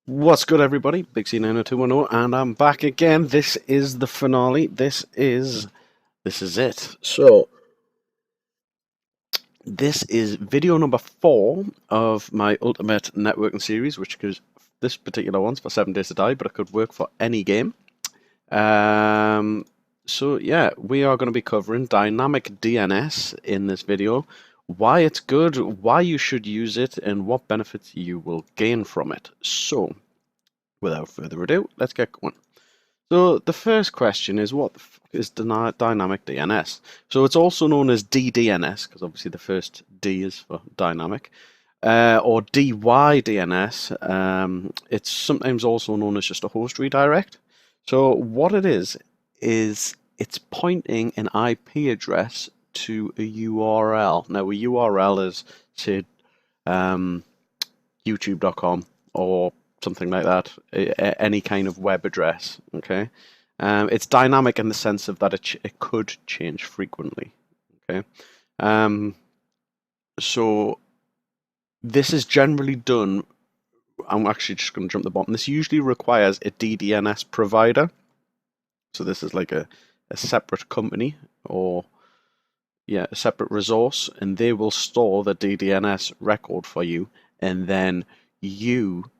What's good, everybody? Big C90210, and I'm back again. This is the finale. This is it. So this is video number 4 of my Ultimate Networking series, which is this particular one's for 7 Days to Die, but it could work for any game. So yeah, we are going to be covering Dynamic DNS in this video. Why it's good, why you should use it, and what benefits you will gain from it. So, without further ado, let's get going. So the first question is, what the fuck is dynamic DNS? So it's also known as DDNS, because obviously the first D is for dynamic, or DYDNS. It's sometimes also known as just a host redirect. So what it is it's pointing an IP address to a URL. Now a URL is, say, youtube.com or something like that, any kind of web address. Okay, it's dynamic in the sense of that it could change frequently. Okay, so this is generally done. I'm actually just going to jump the bottom. This usually requires a DDNS provider. So this is like a separate company, or a separate resource, and they will store the DDNS record for you, and then you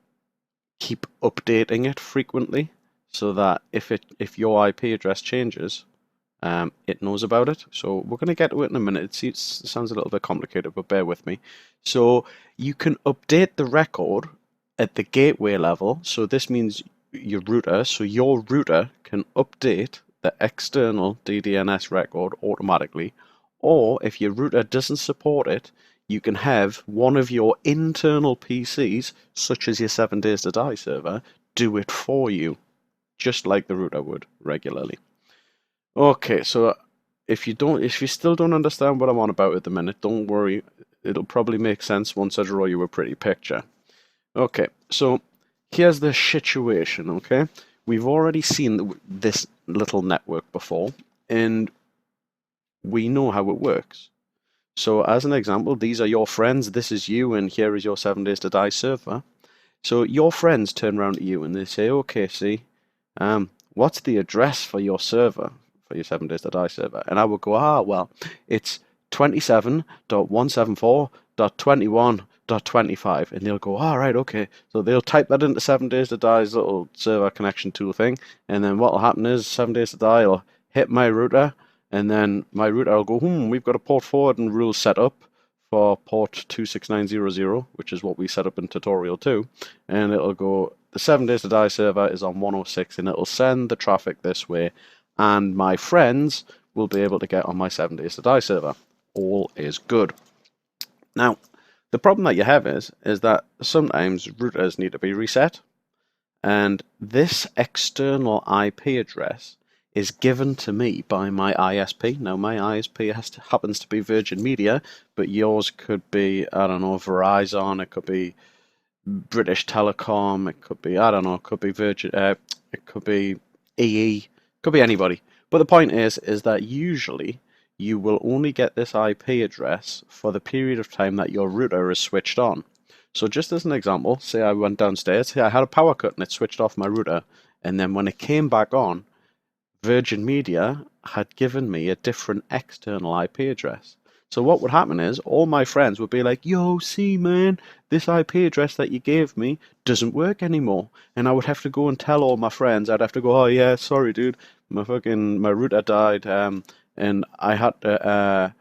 keep updating it frequently, so that if your IP address changes, it knows about it. So we're going to get to it in a minute. It sounds a little bit complicated, but bear with me. So you can update the record at the gateway level. So this means your router. So your router can update the external DDNS record automatically. Or if your router doesn't support it, you can have one of your internal PCs, such as your 7 Days to Die server, do it for you, just like the router would regularly. Okay, so if you still don't understand what I'm on about at the minute, don't worry. It'll probably make sense once I draw you a pretty picture. Okay, so here's the situation, okay? We've already seen this little network before, and we know how it works. So as an example, these are your friends, this is you, and here is your 7 Days to Die server. So your friends turn around to you and they say, okay, see, what's the address for your server, for your 7 Days to Die server? And I would go, well, it's 27.174.21.25. And they'll go, right, okay. So they'll type that into 7 Days to Die's little server connection tool thing. And then what will happen is 7 Days to Die will hit my router, and then my router will go, we've got a port forward and rules set up for port 26900, which is what we set up in tutorial 2, and it'll go, the 7 Days to Die server is on 106, and it'll send the traffic this way, and my friends will be able to get on my 7 Days to Die server. All is good. Now, the problem that you have is that sometimes routers need to be reset, and this external IP address is given to me by my ISP. Now, my ISP happens to be Virgin Media, but yours could be, I don't know, Verizon, it could be British Telecom, it could be, I don't know, it could be Virgin, it could be EE, it could be anybody. But the point is that usually you will only get this IP address for the period of time that your router is switched on. So just as an example, say I went downstairs, I had a power cut and it switched off my router, and then when it came back on, Virgin Media had given me a different external IP address. So what would happen is all my friends would be like, yo, see, man, this IP address that you gave me doesn't work anymore. And I would have to go and tell all my friends. I'd have to go, oh, yeah, sorry, dude, my router died, and I had to,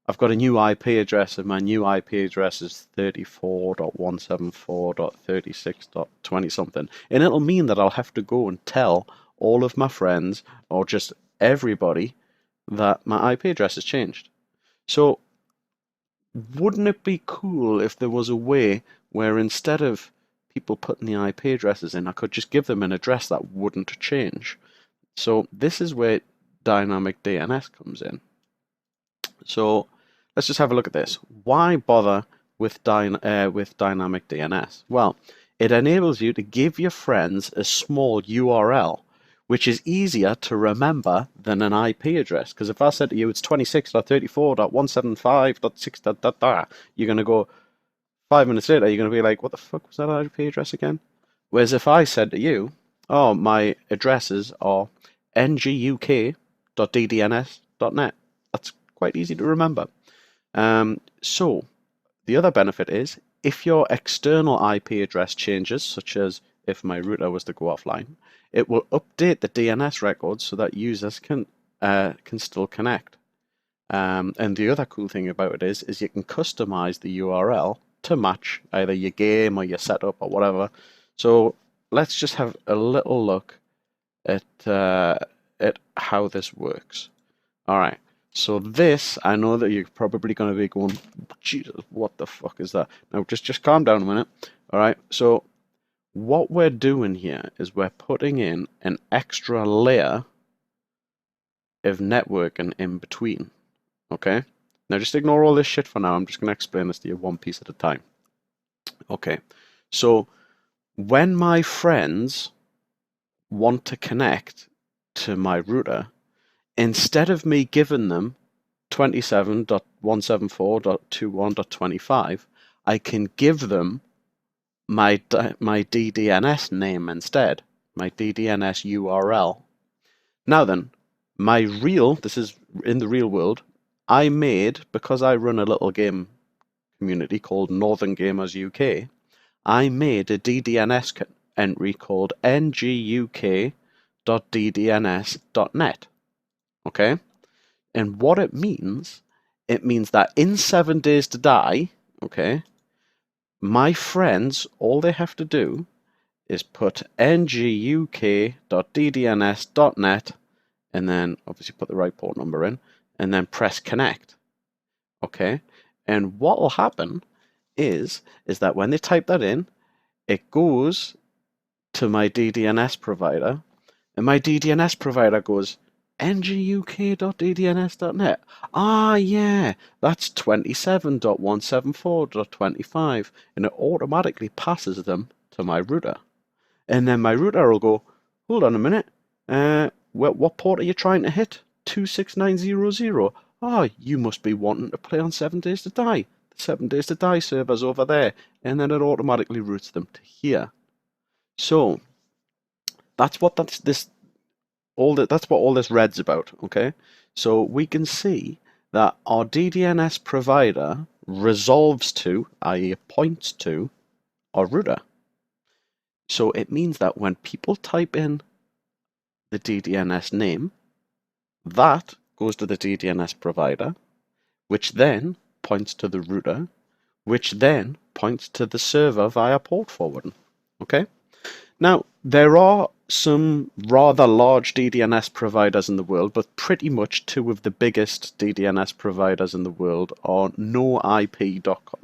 I've got a new IP address, and my new IP address is 34.174.36.20 something. And it'll mean that I'll have to go and tell all of my friends, or just everybody, that my IP address has changed. So wouldn't it be cool if there was a way where instead of people putting the IP addresses in, I could just give them an address that wouldn't change? So this is where dynamic DNS comes in. So let's just have a look at this. Why bother with dynamic DNS? Well, it enables you to give your friends a small URL, which is easier to remember than an IP address. Because if I said to you it's 26.34.175.6, you're going to go, 5 minutes later, you're going to be like, what the fuck was that IP address again? Whereas if I said to you, oh, my addresses are nguk.ddns.net, that's quite easy to remember. So the other benefit is if your external IP address changes, such as if my router was to go offline, it will update the DNS records so that users can still connect. And the other cool thing about it is you can customize the URL to match either your game or your setup or whatever. So let's just have a little look at how this works. All right. So this, I know that you're probably going to be going, Jesus, what the fuck is that? Now just calm down a minute. All right. So what we're doing here is we're putting in an extra layer of networking in between. Okay. Now just ignore all this shit for now. I'm just going to explain this to you one piece at a time. Okay. So when my friends want to connect to my router, instead of me giving them 27.174.21.25, I can give them my DDNS name instead, my DDNS URL. Now then, this is in the real world, I made, because I run a little game community called Northern Gamers UK, I made a DDNS entry called nguk.ddns.net. Okay? And what it means that in 7 days to die, okay, my friends, all they have to do is put nguk.ddns.net and then obviously put the right port number in and then press connect. Okay? And what will happen is that when they type that in, it goes to my DDNS provider, and my DDNS provider goes, nguk.ddns.net. Ah, yeah, that's 27.174.25, and it automatically passes them to my router. And then my router will go, hold on a minute, what port are you trying to hit? 26900. Ah, you must be wanting to play on 7 Days to Die. The 7 Days to Die server's over there, and then it automatically routes them to here. So that's what all this red's about, okay? So we can see that our DDNS provider resolves to, i.e. points to, our router. So it means that when people type in the DDNS name, that goes to the DDNS provider, which then points to the router, which then points to the server via port forwarding, okay? Now, there are some rather large DDNS providers in the world, but pretty much two of the biggest DDNS providers in the world are no-ip.com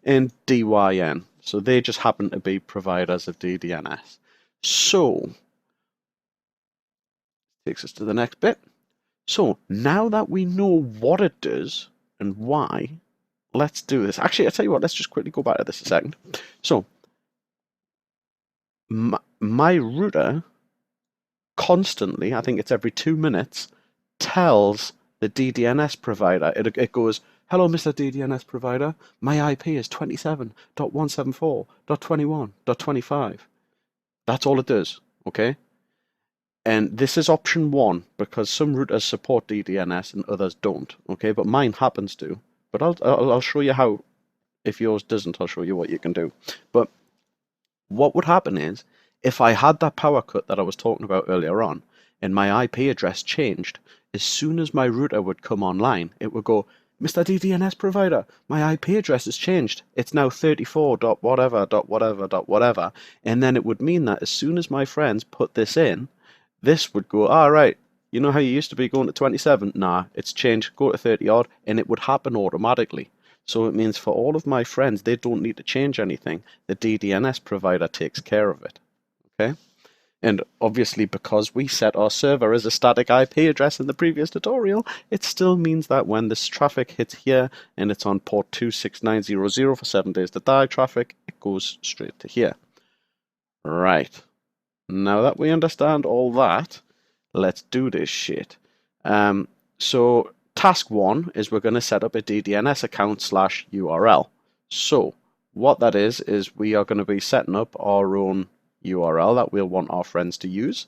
and DYN. So they just happen to be providers of DDNS. So, takes us to the next bit. So, now that we know what it does and why, let's do this. Actually, I'll tell you what, let's just quickly go back to this a second. So, my router constantly, I think it's every 2 minutes, tells the DDNS provider, it goes, hello, Mr. DDNS provider, my IP is 27.174.21.25. That's all it does, okay? And this is option 1, because some routers support DDNS and others don't, okay? But mine happens to. But I'll show you how. If yours doesn't, I'll show you what you can do. But what would happen is, if I had that power cut that I was talking about earlier on, and my IP address changed, as soon as my router would come online, it would go, Mr. DDNS provider, my IP address has changed. It's now 34.whatever.whatever.whatever. And then it would mean that as soon as my friends put this in, this would go, all right, you know how you used to be going to 27? Nah, it's changed, go to 30 odd, and it would happen automatically. So it means for all of my friends, they don't need to change anything. The DDNS provider takes care of it. Okay? And obviously, because we set our server as a static IP address in the previous tutorial, it still means that when this traffic hits here and it's on port 26900 for 7 Days to Die traffic, it goes straight to here. Right. Now that we understand all that, let's do this shit. So task 1 is we're going to set up a DDNS account /URL. So what that is we are going to be setting up our own URL that we'll want our friends to use.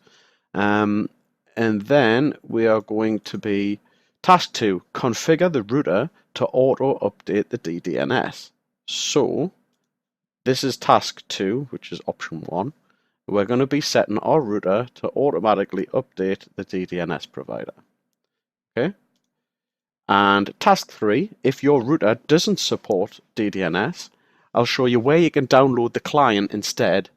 And then we are going to be task 2, configure the router to auto update the DDNS. So this is task 2, which is option 1. We're going to be setting our router to automatically update the DDNS provider. Okay. And task 3, if your router doesn't support DDNS, I'll show you where you can download the client instead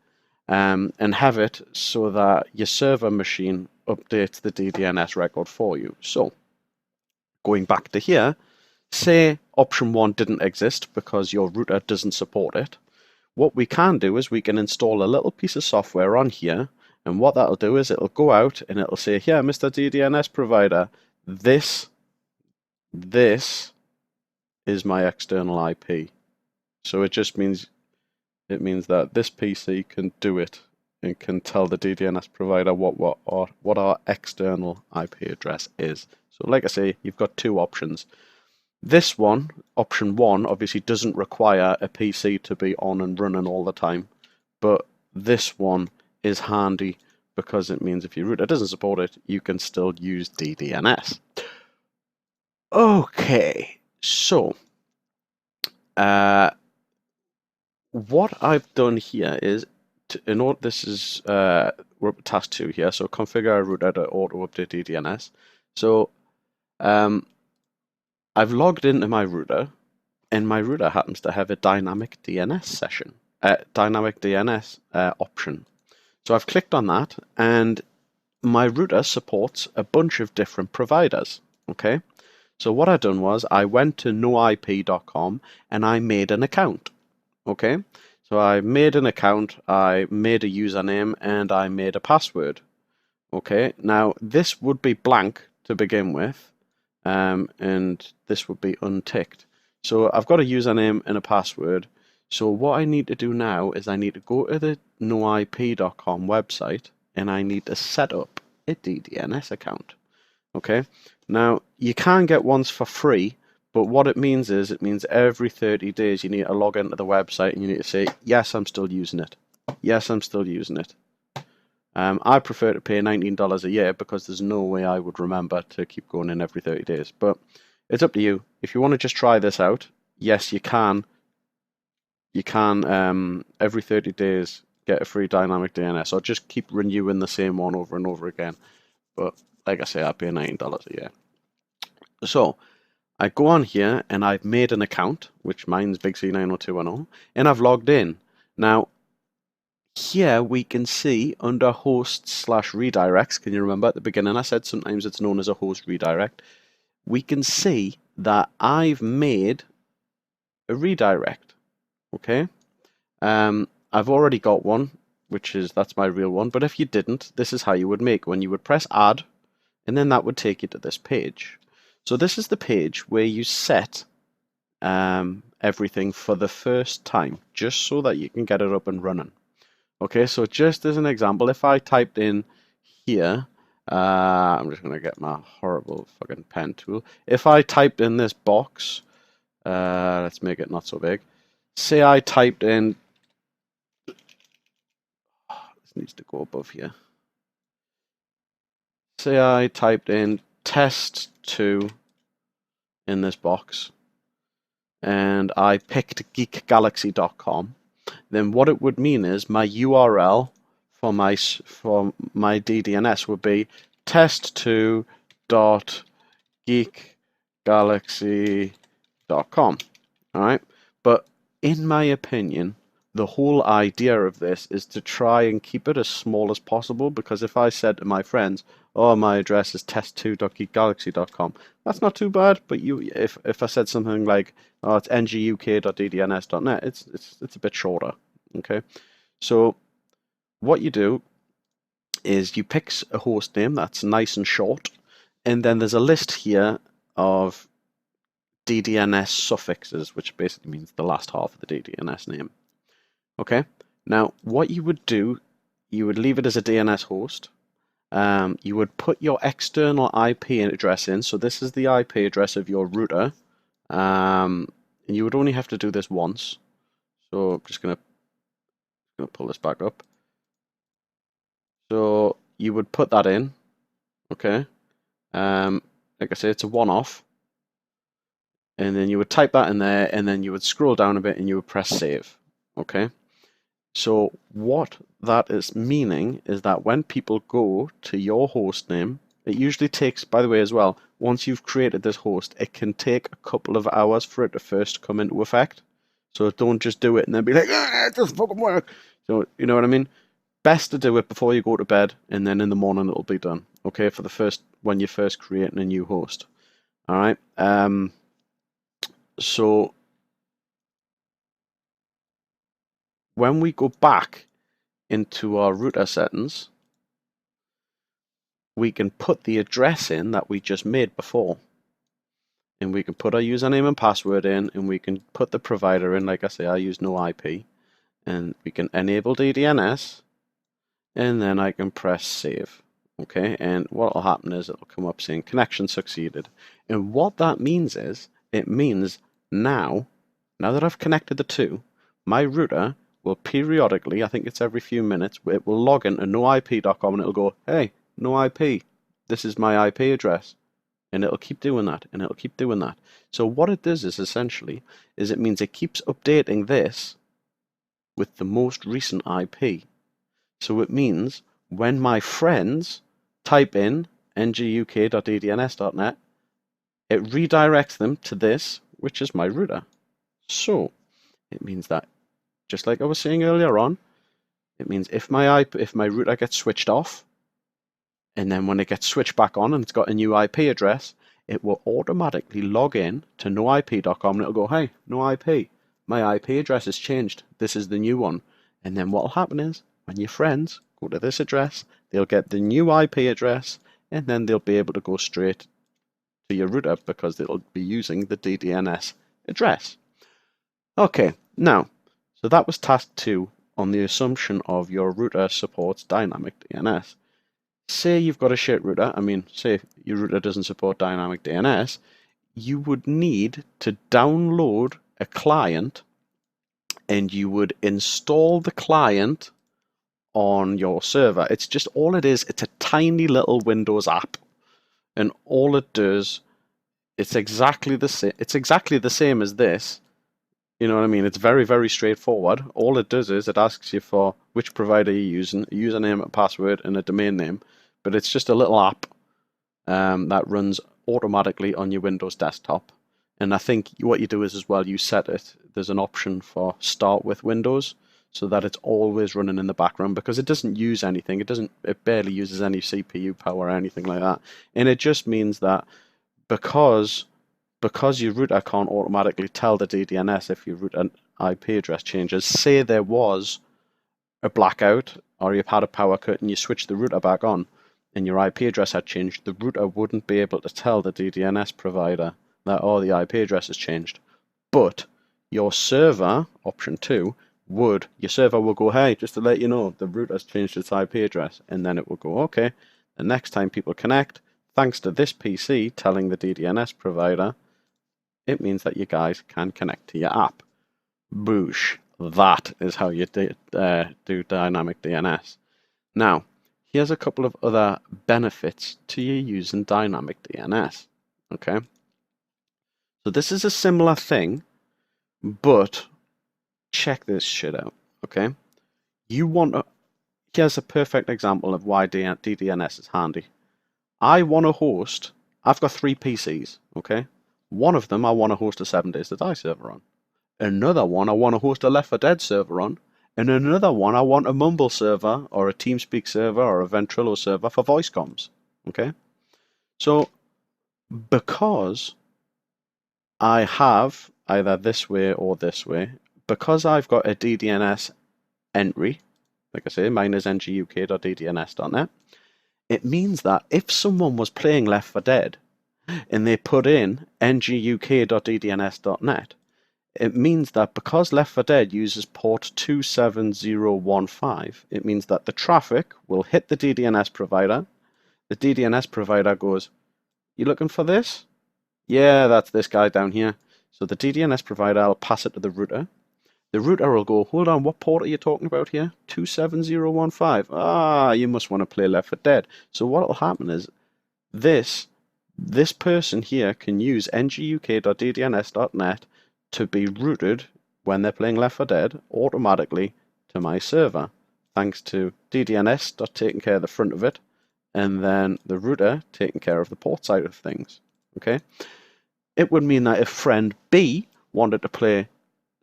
and have it so that your server machine updates the DDNS record for you. So going back to here, say option 1 didn't exist because your router doesn't support it. What we can do is we can install a little piece of software on here, and what that'll do is it'll go out and it'll say, here, Mr. DDNS provider, this is my external IP. So it just means that this PC can do it and can tell the DDNS provider what our external IP address is. So like I say, you've got 2 options. This one, option 1, obviously doesn't require a PC to be on and running all the time, but this one is handy because it means if your router doesn't support it, you can still use DDNS. Okay, so what I've done here is, this is task 2 here, so configure a router to auto update DDNS. So I've logged into my router, and my router happens to have a dynamic DNS option. So I've clicked on that, and my router supports a bunch of different providers. Okay, so what I've done was I went to noip.com and I made an account. Okay, so I made an account, I made a username, and I made a password. Okay, now this would be blank to begin with. And this would be unticked. So I've got a username and a password. So what I need to do now is I need to go to the noip.com website and I need to set up a DDNS account. Okay, now you can get ones for free, but what it means is every 30 days you need to log into the website and you need to say, yes, I'm still using it. Yes, I'm still using it. I prefer to pay $19 a year because there's no way I would remember to keep going in every 30 days. But it's up to you. If you want to just try this out, yes, you can. You can, every 30 days, get a free dynamic DNS, or just keep renewing the same one over and over again. But like I say, I pay $19 a year. So I go on here and I've made an account, which mine's Big C90210, and I've logged in. Now, here we can see under hosts/redirects, can you remember at the beginning I said sometimes it's known as a host redirect? We can see that I've made a redirect. Okay, I've already got one, that's my real one, but if you didn't, this is how you would make one. You would press add, and then that would take you to this page. So this is the page where you set everything for the first time, just so that you can get it up and running. Okay, so just as an example, if I typed in here, I'm just going to get my horrible fucking pen tool. If I typed in this box, let's make it not so big. Say I typed in, this needs to go above here. Say I typed in test2 in this box, and I picked geekgalaxy.com. Then what it would mean is my URL for my DDNS would be test2.geekgalaxy.com. All right, but in my opinion, the whole idea of this is to try and keep it as small as possible, because if I said to my friends, oh, my address is test2.geekgalaxy.com, that's not too bad. But if I said something like, oh, it's nguk.ddns.net, it's a bit shorter. Okay, so what you do is you pick a host name that's nice and short, and then there's a list here of DDNS suffixes, which basically means the last half of the DDNS name. Okay, now what you would do, you would leave it as a DNS host. You would put your external IP address in. So this is the IP address of your router. and you would only have to do this once. So I'm just gonna pull this back up. So you would put that in, okay? Like I say, it's a one-off. And then you would type that in there, and then you would scroll down a bit and you would press save, okay? So what that is meaning is that when people go to your host name, it usually takes, by the way as well, once you've created this host, it can take a couple of hours for it to first come into effect. So don't just do it and then be like, it doesn't fucking work. So, you know what I mean? Best to do it before you go to bed, and then in the morning it'll be done, okay, for the first, when you're first creating a new host. All right. So when we go back into our router settings, we can put the address in that we just made before. And we can put our username and password in, and we can put the provider in. Like I say, I use no IP. And we can enable DDNS, and then I can press save. Okay, and what will happen is it'll come up saying connection succeeded. And what that means is, it means now that I've connected the two, my router will periodically, I think it's every few minutes, it will log into noip.com and it'll go, hey, no IP, this is my IP address. And it'll keep doing that, and it'll keep doing that. So what it does is essentially, it means it keeps updating this with the most recent IP. So it means when my friends type in nguk.ddns.net, it redirects them to this, which is my router. So it means that, just like I was saying earlier on, it means if my router gets switched off, and then when it gets switched back on and it's got a new IP address, it will automatically log in to noip.com and it'll go, hey, no IP. My IP address has changed. This is the new one. And then what will happen is, when your friends go to this address, they'll get the new IP address, and then they'll be able to go straight to your router because they'll be using the DDNS address. Okay, now, so that was task 2 on the assumption of your router supports dynamic DNS. Say you've got a shit router, say your router doesn't support dynamic DNS, you would need to download a client, and you would install the client on your server. It's just, all it is, it's a tiny little Windows app, and all it does, it's exactly the same as this. You know what I mean? It's very, very straightforward. All it does is it asks you for which provider you're using, a username, a password, and a domain name. But it's just a little app that runs automatically on your Windows desktop. And I think what you do is, as well, you set it. There's an option for start with Windows, so that it's always running in the background, because it doesn't use anything. It barely uses any CPU power or anything like that. And it just means that because your router can't automatically tell the DDNS if your router IP address changes, say there was a blackout or you've had a power cut and you switch the router back on and your IP address had changed, the router wouldn't be able to tell the DDNS provider that, oh, the IP address has changed. But your server, option 2, your server will go, hey, just to let you know, the router's changed its IP address. And then it will go, okay, the next time people connect, thanks to this PC telling the DDNS provider, it means that you guys can connect to your app. Boosh. That is how you do dynamic DNS. Now, here's a couple of other benefits to you using dynamic DNS. Okay. So this is a similar thing, but check this shit out. Okay. Here's a perfect example of why DDNS is handy. I've got 3 PCs. Okay. One of them I want to host a 7 Days to Die server on. Another one I want to host a Left 4 Dead server on. And another one I want a Mumble server or a TeamSpeak server or a Ventrilo server for voice comms. Okay? So, because I have either this way or this way, because I've got a DDNS entry, like I say, mine is nguk.ddns.net, it means that if someone was playing Left 4 Dead and they put in nguk.ddns.net, it means that because Left 4 Dead uses port 27015, it means that the traffic will hit the DDNS provider. The DDNS provider goes, you looking for this? Yeah, that's this guy down here. So the DDNS provider will pass it to the router. The router will go, hold on, what port are you talking about here? 27015. Ah, you must want to play Left 4 Dead. So what will happen is this person here can use nguk.ddns.net to be routed when they're playing Left 4 Dead automatically to my server, thanks to DDNS taking care of the front of it, and then the router taking care of the port side of things. Okay, it would mean that if friend B wanted to play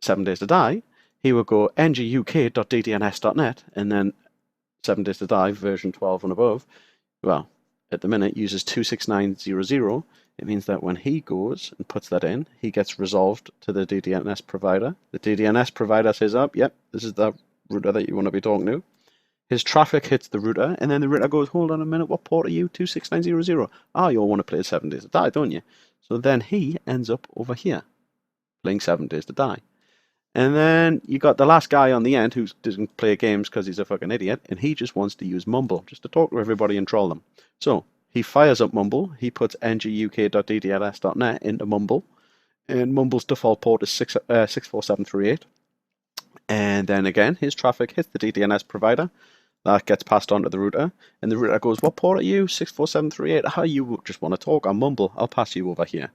7 Days to Die, he would go nguk.ddns.net, and then 7 Days to Die version 12 and above, well, at the minute uses 26900. It means that when he goes and puts that in, he gets resolved to the DDNS provider. The DDNS provider says, "Up, yep, this is the router that you want to be talking to." His traffic hits the router, and then the router goes, "Hold on a minute, what port are you? 26900. Ah, you all want to play 7 Days to Die, don't you?" So then he ends up over here playing 7 Days to Die. And then you got the last guy on the end who doesn't play games because he's a fucking idiot, and he just wants to use Mumble just to talk to everybody and troll them. So he fires up Mumble, he puts nguk.ddns.net into Mumble, and Mumble's default port is 64738. And then again, his traffic hits the DDNS provider, that gets passed on to the router, and the router goes, "What port are you? 64738. How you just want to talk on Mumble? I'll pass you over here."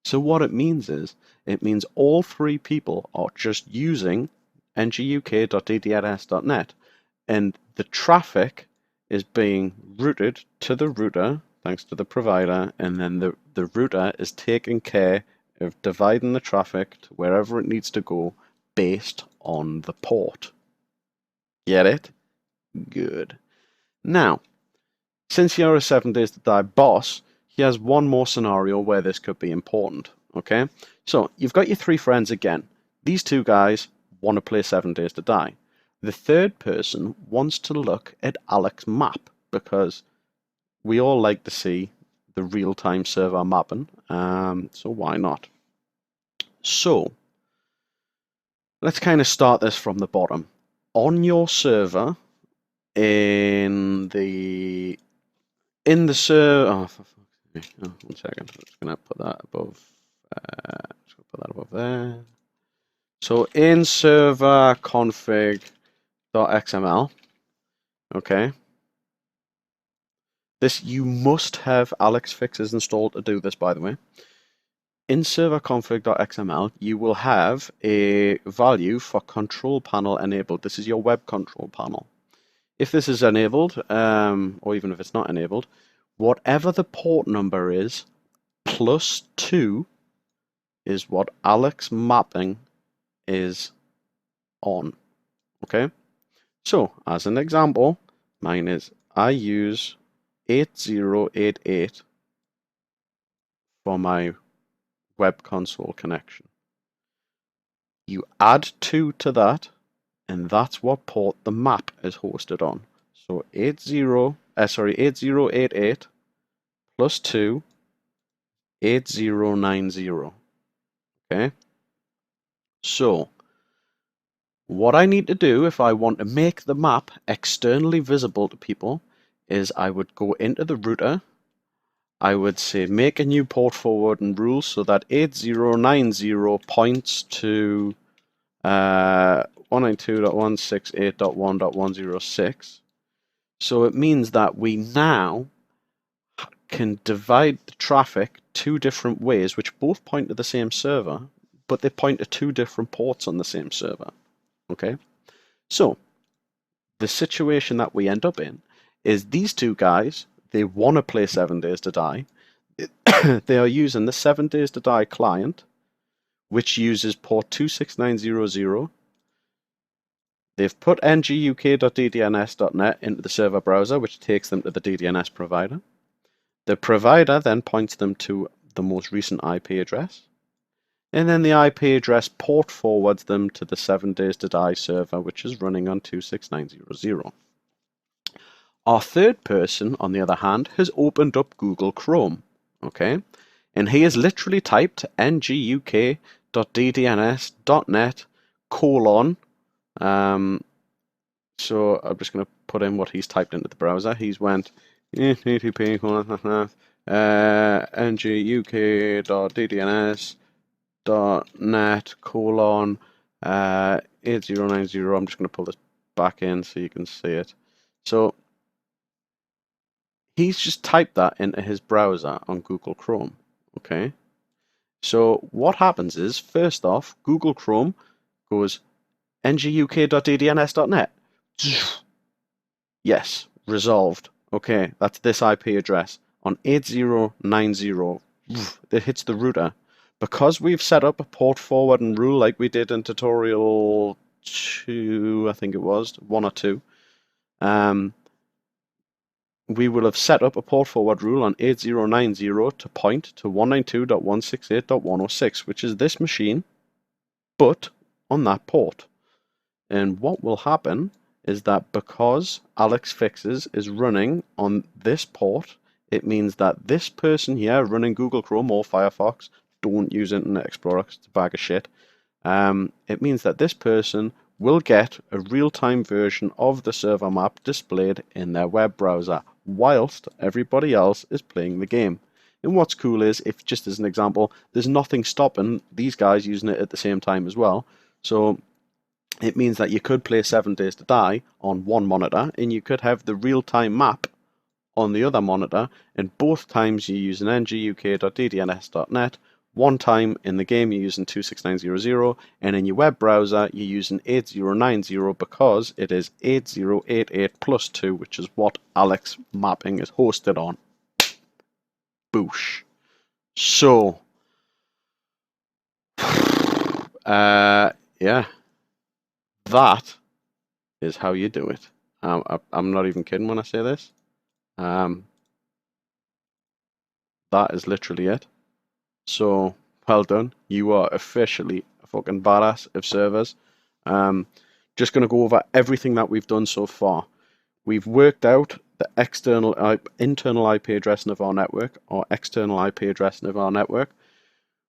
So what it means is, it means all three people are just using nguk.ddns.net, and the traffic is being routed to the router thanks to the provider, and then the router is taking care of dividing the traffic to wherever it needs to go based on the port. Get it? Good. Now, since you're a 7 Days to Die boss, he has one more scenario where this could be important, okay? So, you've got your three friends again. These two guys want to play 7 Days to Die. The third person wants to look at Alex's map, because we all like to see the real-time server mapping, so why not? So, let's kind of start this from the bottom. On your server, in the server, oh, one second, I'm just going to put that above, there. So in server config.xml, okay, this, you must have Alex fixes installed to do this, by the way. In server config.xml, you will have a value for control panel enabled. This is your web control panel. If this is enabled, or even if it's not enabled, whatever the port number is, +2 is what Alex mapping is on. Okay? So, as an example, mine is, I use 8088 for my web console connection. You add 2 to that, and that's what port the map is hosted on. So 8088 +2, 8090. Okay? So, what I need to do if I want to make the map externally visible to people is I would go into the router, I would say make a new port forward and rule so that 8090 points to 192.168.1.106. So it means that we now can divide the traffic two different ways, which both point to the same server, but they point to two different ports on the same server. Okay? So, the situation that we end up in is these two guys, they want to play 7 Days to Die. They are using the 7 Days to Die client, which uses port 26900. They've put nguk.ddns.net into the server browser, which takes them to the DDNS provider. The provider then points them to the most recent IP address. And then the IP address port forwards them to the 7 Days to Die server, which is running on 26900. Our third person, on the other hand, has opened up Google Chrome, okay? And he has literally typed nguk.ddns.net : so I'm just going to put in what he's typed into the browser. He's went nguk.ddns.net colon 8090. I'm just going to pull this back in so you can see it. So he's just typed that into his browser on Google Chrome. Okay. So what happens is, first off, Google Chrome goes nguk.ddns.net. Yes, resolved. Okay, that's this IP address on 8090. It hits the router. Because we've set up a port forwarding rule like we did in tutorial 2, I think it was, 1 or 2, we will have set up a port forward rule on 8090 to point to 192.168.106, which is this machine, but on that port. And what will happen is that because Alex Fixes is running on this port, it means that this person here running Google Chrome or Firefox, don't use Internet Explorer, it's a bag of shit. It means that this person will get a real-time version of the server map displayed in their web browser, whilst everybody else is playing the game. And what's cool is, if just as an example, there's nothing stopping these guys using it at the same time as well. So it means that you could play 7 Days to Die on one monitor, and you could have the real-time map on the other monitor, and both times you're using nguk.ddns.net. One time in the game you're using 26900, and in your web browser you're using 8090 because it is 8088 plus 2, which is what Alex Mapping is hosted on. Boosh. So, yeah, that is how you do it. I'm not even kidding when I say this. That is literally it. So, well done. You are officially a fucking badass of servers. Just going to go over everything that we've done so far. We've worked out the internal IP addressing of our network, or external IP addressing of our network.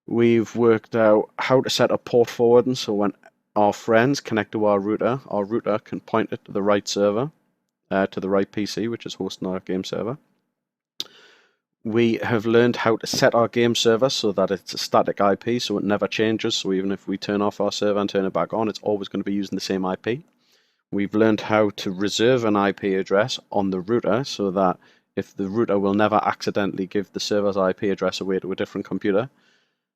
We've worked out how to set up port forwarding, so when our friends connect to our router can point it to the right server, to the right PC, which is hosting our game server. We have learned how to set our game server so that it's a static IP, so it never changes. So even if we turn off our server and turn it back on, it's always going to be using the same IP. We've learned how to reserve an IP address on the router so that if the router will never accidentally give the server's IP address away to a different computer.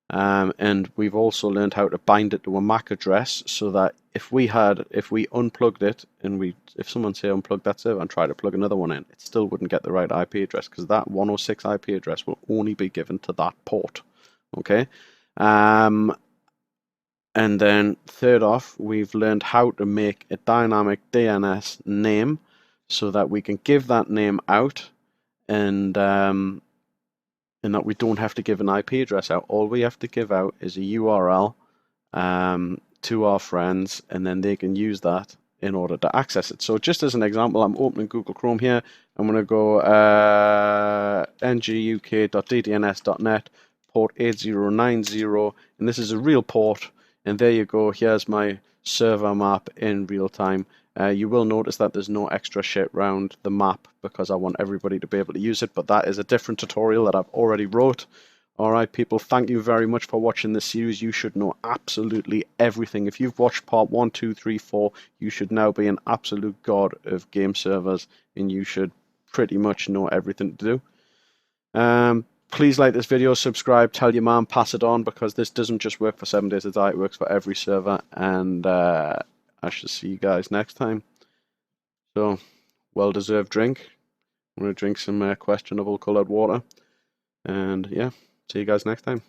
And we've also learned how to bind it to a MAC address so that if we unplugged it and if someone say unplug that server and try to plug another one in, it still wouldn't get the right IP address because that 106 IP address will only be given to that port. Okay. And then third off, we've learned how to make a dynamic DNS name so that we can give that name out and that we don't have to give an IP address out. All we have to give out is a URL to our friends, and then they can use that in order to access it. So just as an example, I'm opening Google Chrome here. I'm going to go nguk.ddns.net, port 8090, and this is a real port. And there you go. Here's my server map in real time. You will notice that there's no extra shit around the map because I want everybody to be able to use it, but that is a different tutorial that I've already wrote. Alright people, thank you very much for watching this series. You should know absolutely everything. If you've watched part 1, 2, 3, 4, you should now be an absolute god of game servers, and you should pretty much know everything to do. Please like this video, subscribe, tell your mom, pass it on, because this doesn't just work for 7 Days to Die, it works for every server, and I shall see you guys next time. So, well-deserved drink. I'm going to drink some questionable coloured water. And yeah, see you guys next time.